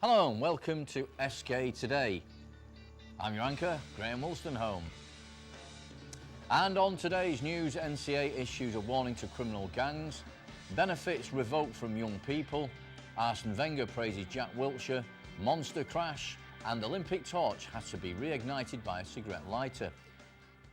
Hello and welcome to Eskay Today. I'm your anchor, Graham Wolstenholme. And on today's news, NCA issues a warning to criminal gangs, benefits revoked from young people, Arsene Wenger praises Jack Wilshere, monster crash, and Olympic torch has to be reignited by a cigarette lighter.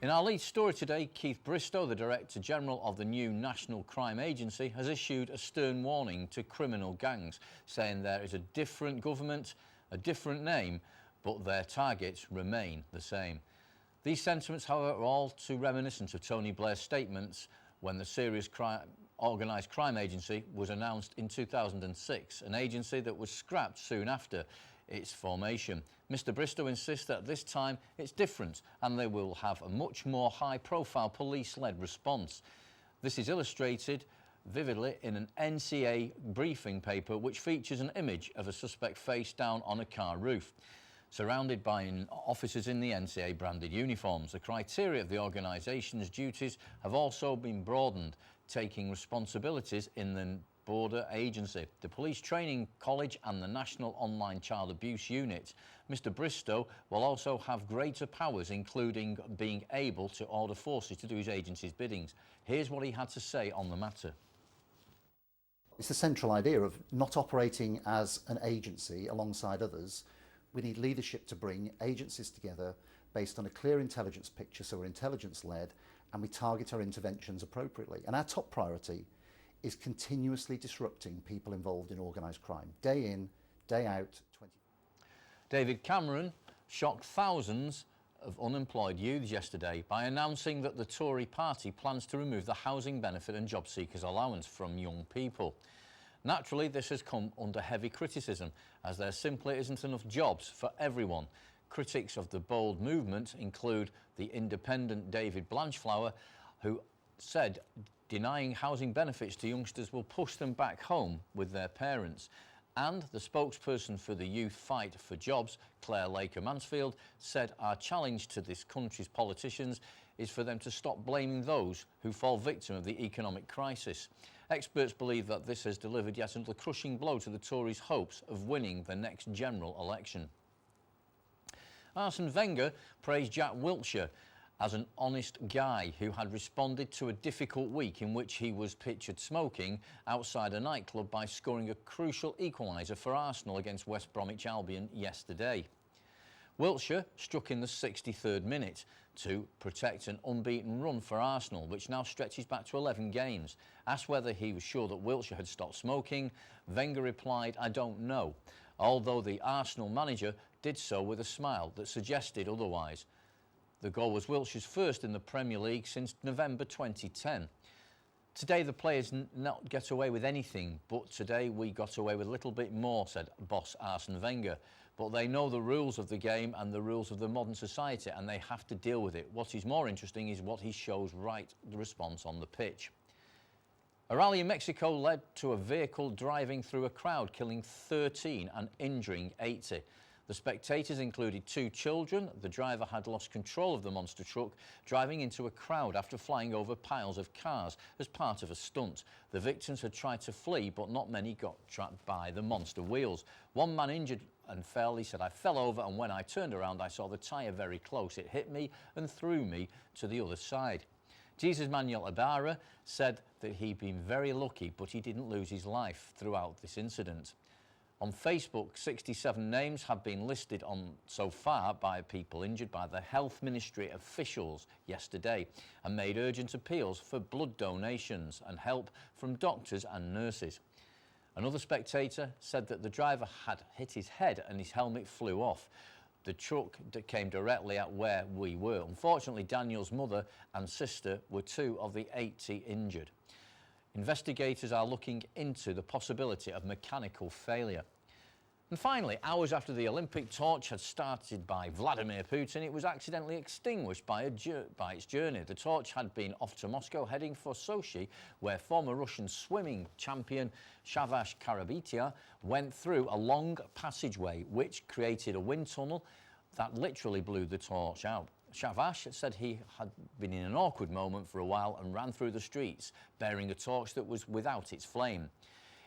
In our lead story today, Keith Bristow, the Director General of the new National Crime Agency, has issued a stern warning to criminal gangs, saying there is a different government, a different name, but their targets remain the same. These sentiments, however, are all too reminiscent of Tony Blair's statements when the Serious Organised Crime Agency was announced in 2006, an agency that was scrapped soon after its formation. Mr. Bristow insists that this time it's different and they will have a much more high-profile police-led response. This is illustrated vividly in an NCA briefing paper which features an image of a suspect face down on a car roof, surrounded by officers in the NCA branded uniforms. The criteria of the organisation's duties have also been broadened, taking responsibilities in the border agency, the Police Training College and the National Online Child Abuse Unit. Mr. Bristow will also have greater powers, including being able to order forces to do his agency's biddings. Here's what he had to say on the matter. It's the central idea of not operating as an agency alongside others. We need leadership to bring agencies together based on a clear intelligence picture, so we're intelligence-led, and we target our interventions appropriately. And our top priority is continuously disrupting people involved in organised crime, day in, day out. David Cameron shocked thousands of unemployed youths yesterday by announcing that the Tory party plans to remove the housing benefit and job seekers allowance from young people. Naturally, this has come under heavy criticism, as there simply isn't enough jobs for everyone. Critics of the bold movement include the independent David Blanchflower, who said denying housing benefits to youngsters will push them back home with their parents. And the spokesperson for the Youth Fight for Jobs, Claire Laker-Mansfield, said our challenge to this country's politicians is for them to stop blaming those who fall victim of the economic crisis. Experts believe that this has delivered yet another crushing blow to the Tories' hopes of winning the next general election. Arsene Wenger praised Jack Wilshere as an honest guy who had responded to a difficult week in which he was pictured smoking outside a nightclub by scoring a crucial equaliser for Arsenal against West Bromwich Albion yesterday. Wilshere struck in the 63rd minute to protect an unbeaten run for Arsenal, which now stretches back to 11 games. Asked whether he was sure that Wilshere had stopped smoking, Wenger replied, "I don't know," although the Arsenal manager did so with a smile that suggested otherwise. The goal was Wilshere's first in the Premier League since November 2010. Today the players not get away with anything, but today we got away with a little bit more, said boss Arsene Wenger. But they know the rules of the game and the rules of the modern society, and they have to deal with it. What is more interesting is what he shows the response on the pitch. A rally in Mexico led to a vehicle driving through a crowd, killing 13 and injuring 80. The spectators included 2 children. The driver had lost control of the monster truck, driving into a crowd after flying over piles of cars as part of a stunt. The victims had tried to flee, but not many got trapped by the monster wheels. One man injured and fell. He said, "I fell over, and when I turned around, I saw the tyre very close. It hit me and threw me to the other side." Jesus Manuel Ibarra said that he'd been very lucky, but he didn't lose his life throughout this incident. On Facebook, 67 names have been listed on so far by people injured by the Health Ministry officials yesterday, and made urgent appeals for blood donations and help from doctors and nurses. Another spectator said that the driver had hit his head and his helmet flew off. The truck came directly at where we were. Unfortunately, Daniel's mother and sister were 2 of the 80 injured. Investigators are looking into the possibility of mechanical failure. And finally, hours after the Olympic torch had started by Vladimir Putin, it was accidentally extinguished by its journey. The torch had been off to Moscow, heading for Sochi, where former Russian swimming champion Shavas Karabitia went through a long passageway which created a wind tunnel that literally blew the torch out. Shavas said he had been in an awkward moment for a while and ran through the streets bearing a torch that was without its flame.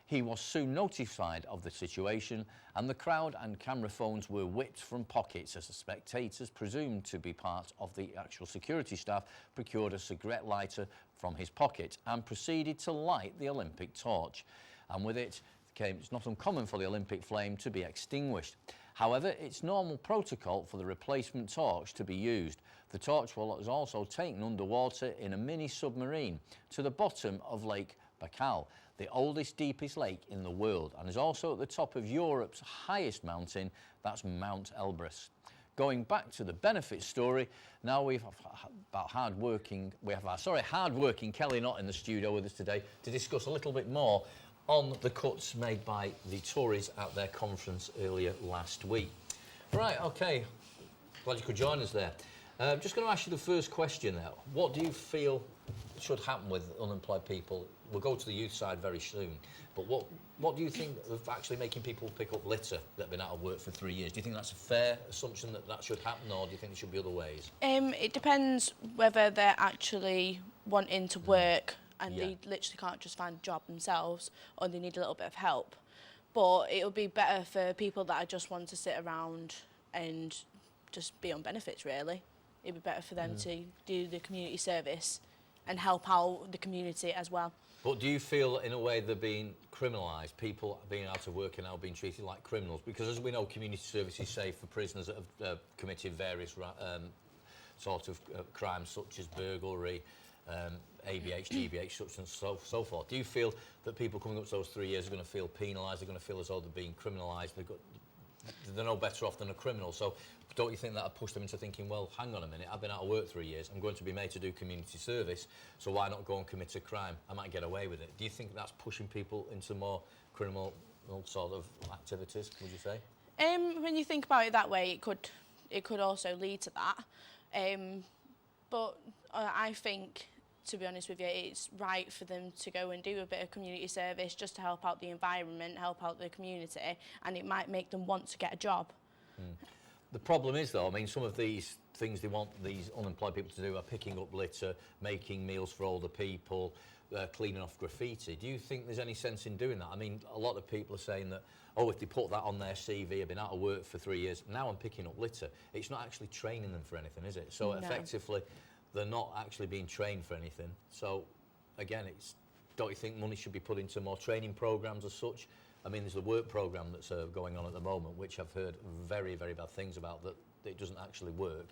He was soon notified of the situation, and the crowd and camera phones were whipped from pockets as the spectators, presumed to be part of the actual security staff, procured a cigarette lighter from his pocket and proceeded to light the Olympic torch. And with it came, it's not uncommon for the Olympic flame to be extinguished. However, it's normal protocol for the replacement torch to be used. The torch was also taken underwater in a mini submarine to the bottom of Lake Baikal, the oldest, deepest lake in the world, and is also at the top of Europe's highest mountain, that's Mount Elbrus. Going back to the benefit story, now we have hard-working Kelly Knott in the studio with us today to discuss a little bit more on the cuts made by the Tories at their conference earlier last week. Right, okay, glad you could join us there. Just going to ask you the first question now. What do you feel should happen with unemployed people? We'll go to the youth side very soon, but what do you think of actually making people pick up litter that have been out of work for 3 years? Do you think that's a fair assumption that that should happen, or do you think there should be other ways? It depends whether they're actually wanting to work and they literally can't just find a job themselves, or they need a little bit of help. But it would be better for people that just want to sit around and just be on benefits, really. It'd be better for them to do the community service and help out the community as well. But do you feel, in a way, they're being criminalised? People being out of work are now being treated like criminals? Because, as we know, community service is safe for prisoners that have committed various sort of crimes, such as burglary, ABH, GBH, such and so forth. Do you feel that people coming up to those 3 years are going to feel penalised? They're going to feel as though they're being criminalised? They're no better off than a criminal. So don't you think that would push them into thinking, well, hang on a minute, I've been out of work 3 years, I'm going to be made to do community service, so why not go and commit a crime? I might get away with it. Do you think that's pushing people into more criminal sort of activities, would you say? When you think about it that way, it could also lead to that. But I think, to be honest with you, it's right for them to go and do a bit of community service just to help out the environment, help out the community, and it might make them want to get a job. The problem is, though, I mean, some of these things they want these unemployed people to do are picking up litter, making meals for older people, cleaning off graffiti. Do you think there's any sense in doing that? I mean, a lot of people are saying that, oh, if they put that on their CV, I've been out of work for 3 years, now I'm picking up litter. It's not actually training them for anything, is it? So effectively, they're not actually being trained for anything. So, again, don't you think money should be put into more training programmes as such? I mean, there's the work programme that's going on at the moment, which I've heard very, very bad things about, that it doesn't actually work.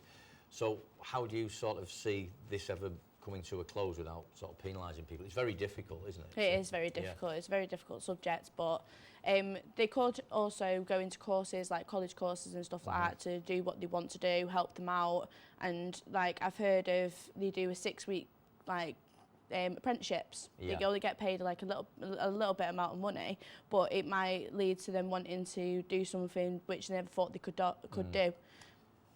So how do you sort of see this ever coming to a close without sort of penalising people? It's very difficult, isn't it? It is very difficult. It's a very difficult subject, but they could also go into courses like college courses and stuff like that to do what they want to do, help them out. And like I've heard of, they do a 6-week like apprenticeships. They only get paid like a little bit amount of money, but it might lead to them wanting to do something which they never thought they could do.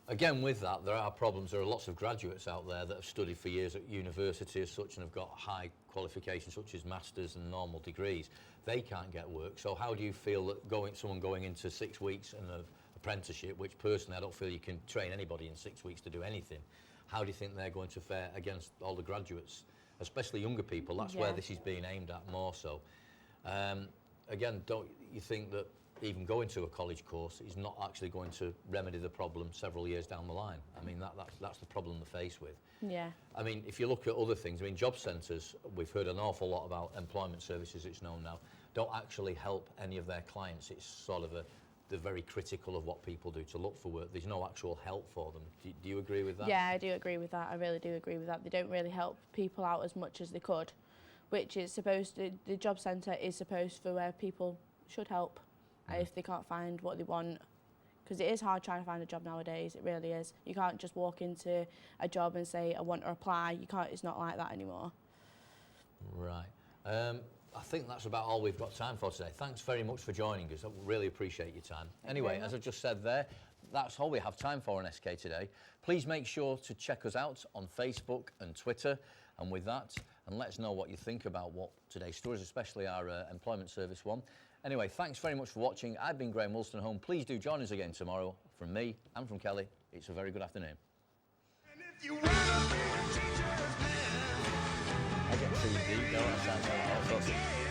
Again, with that, there are problems. There are lots of graduates out there that have studied for years at university as such and have got high qualifications such as masters and normal degrees. They can't get work. So how do you feel that someone going into 6 weeks in an apprenticeship, which personally I don't feel you can train anybody in 6 weeks to do anything, how do you think they're going to fare against all the graduates, especially younger people? That's where this is being aimed at more so. Again, don't you think that even going to a college course is not actually going to remedy the problem several years down the line? I mean, that's the problem they're faced with. Yeah. I mean, if you look at other things, I mean, job centres, we've heard an awful lot about employment services, it's known now, don't actually help any of their clients. It's sort of they're very critical of what people do to look for work. There's no actual help for them. Do you agree with that? Yeah, I do agree with that. I really do agree with that. They don't really help people out as much as they could, which is the job centre is supposed for where people should help if they can't find what they want. Because it is hard trying to find a job nowadays, it really is. You can't just walk into a job and say, I want to apply. You can't, it's not like that anymore. Right. I think that's about all we've got time for today. Thanks very much for joining us. I really appreciate your time. Anyway, as I just said there, that's all we have time for on Eskay today. Please make sure to check us out on Facebook and Twitter. And with that, and let us know what you think about what today's stories, especially our employment service one. Anyway, thanks very much for watching. I've been Graham Wolstenholme. Please do join us again tomorrow. From me and from Kelly, it's a very good afternoon. I get too deep, don't I?